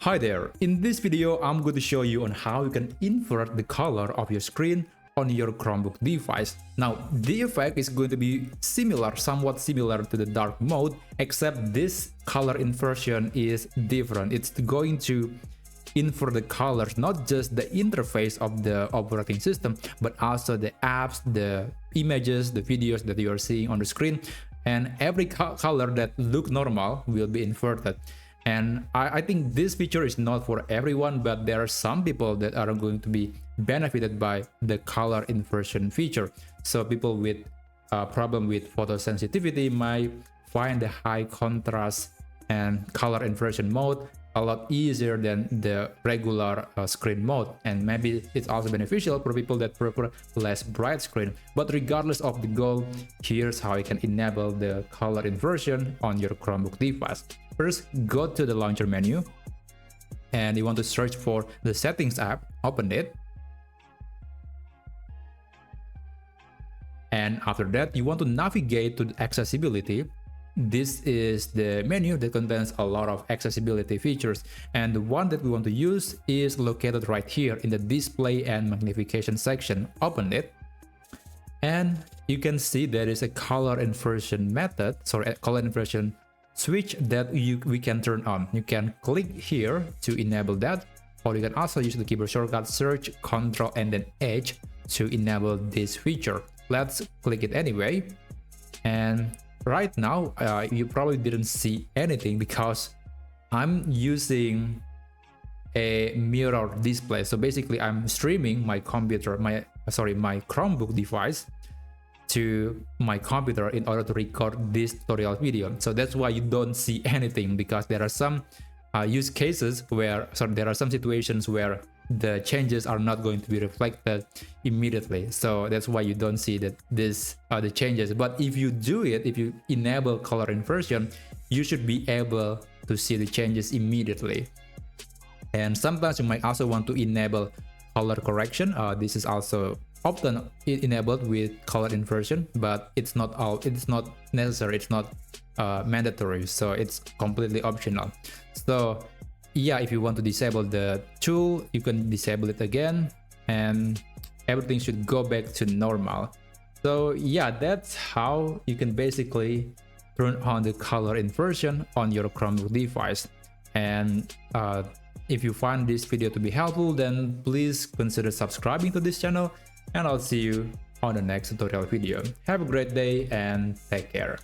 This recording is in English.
Hi there, in this video I'm going to show you on how you can invert the color of your screen on your Chromebook device. Now the effect is going to be similar, somewhat similar to the dark mode, except this color inversion is different. It's going to invert the colors, not just the interface of the operating system, but also the apps, the images, the videos that you are seeing on the screen, and every color that look normal will be inverted. And I think this feature is not for everyone, but there are some people that are going to be benefited by the color inversion feature. So people with a problem with photosensitivity might find the high contrast and color inversion mode a lot easier than the regular screen mode, and maybe it's also beneficial for people that prefer less bright screen. But regardless of the goal, here's how you can enable the color inversion on your Chromebook device. First, go to the launcher menu and you want to search for the settings app. Open it, and after that you want to navigate to the accessibility. This is the menu that contains a lot of accessibility features, and the one that we want to use is located right here in the display and magnification section. Open it, and you can see there is a color inversion method, a color inversion switch that we can turn on. You can click here to enable that, or you can also use the keyboard shortcut Search Ctrl and then H to enable this feature. Let's click it anyway, and right now you probably didn't see anything because I'm using a mirror display. So basically I'm streaming my computer, my Chromebook device to my computer in order to record this tutorial video. So that's why you don't see anything, because there are some use cases where there are some situations where the changes are not going to be reflected immediately. So that's why you don't see that this are the changes. But if you do it, if you enable color inversion, you should be able to see the changes immediately. And sometimes you might also want to enable color correction. This is also often enabled with color inversion, but it's not necessary, it's not mandatory, so it's completely optional. So yeah, if you want to disable the tool, you can disable it again and everything should go back to normal. So yeah, that's how you can basically turn on the color inversion on your Chromebook device. And if you find this video to be helpful, then please consider subscribing to this channel, and I'll see you on the next tutorial video. Have a great day and take care.